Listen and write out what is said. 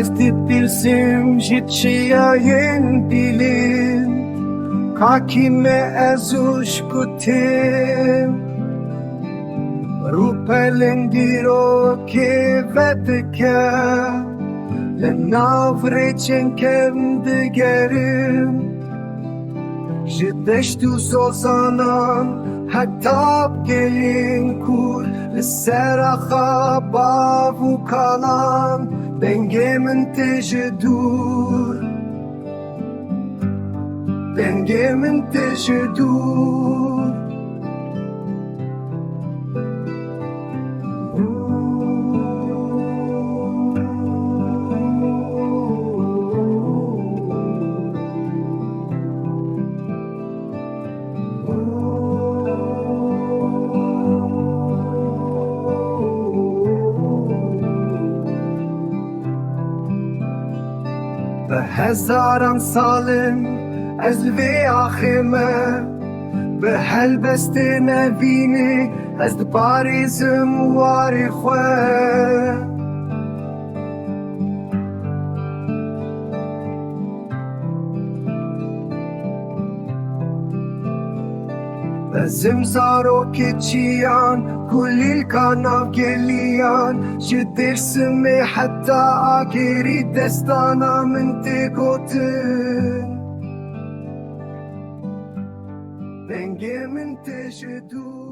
Ez dilsim jitçiya yen dilim Kakime ez ushkutim Rupelendiro ke vetke Lenavrechen kem digerim Jideştu sozanan Hatta gelin kur Lisseraha bavu kalan Dengemin tejedur Dengemin tejedur به هزاران سالم از وی آخیمه به هل بست نبینی از دباریزم واری خواه زمزارو كتشيان كل الكناف جليان جدر سمي حتى آخري دستانا من تكوتن بنجي من تجدو